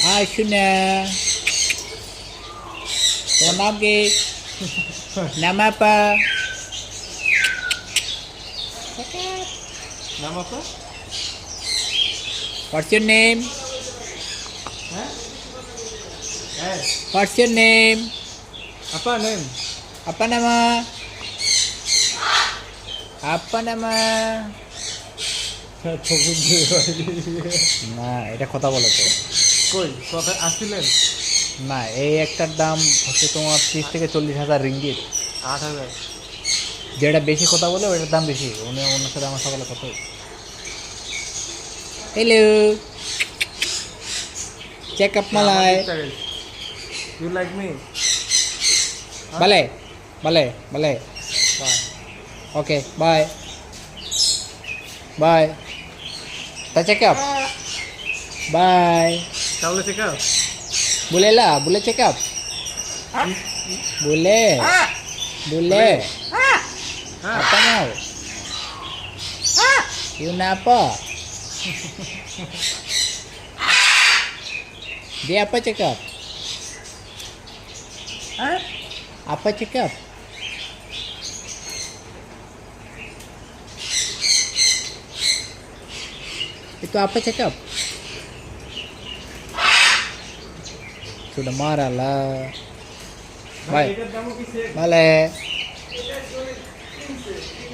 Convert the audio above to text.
Shuna. তোমার নাম কি? নাম apa? Nama apa? What's your name? Hah? What's your name? Apa name? Apa nama? Apa nama? না এটা কথা বলো তো। কই কথা আসছিলেন? না এই একটার দাম হচ্ছে তোমার 30 থেকে 40,000 রিঙ্গিত। 8,000। যেটা বেশি কথা বলে ওটার দাম বেশি। ওনার সাথে আমার সকালে কথা হয়েছে। হ্যালো, চেক আপ মালাই। You like me? Bale, bale, bale. Bye. Okay, bye. Bye. Ta check up. Bye. তাহলে ঠিক আছে? Boleh lah, boleh check up. Boleh. Boleh. Apa mau? You nak apa? Dia apa check up? Apa check up? Itu apa check up? Sudah marah lah. Bye. Bye.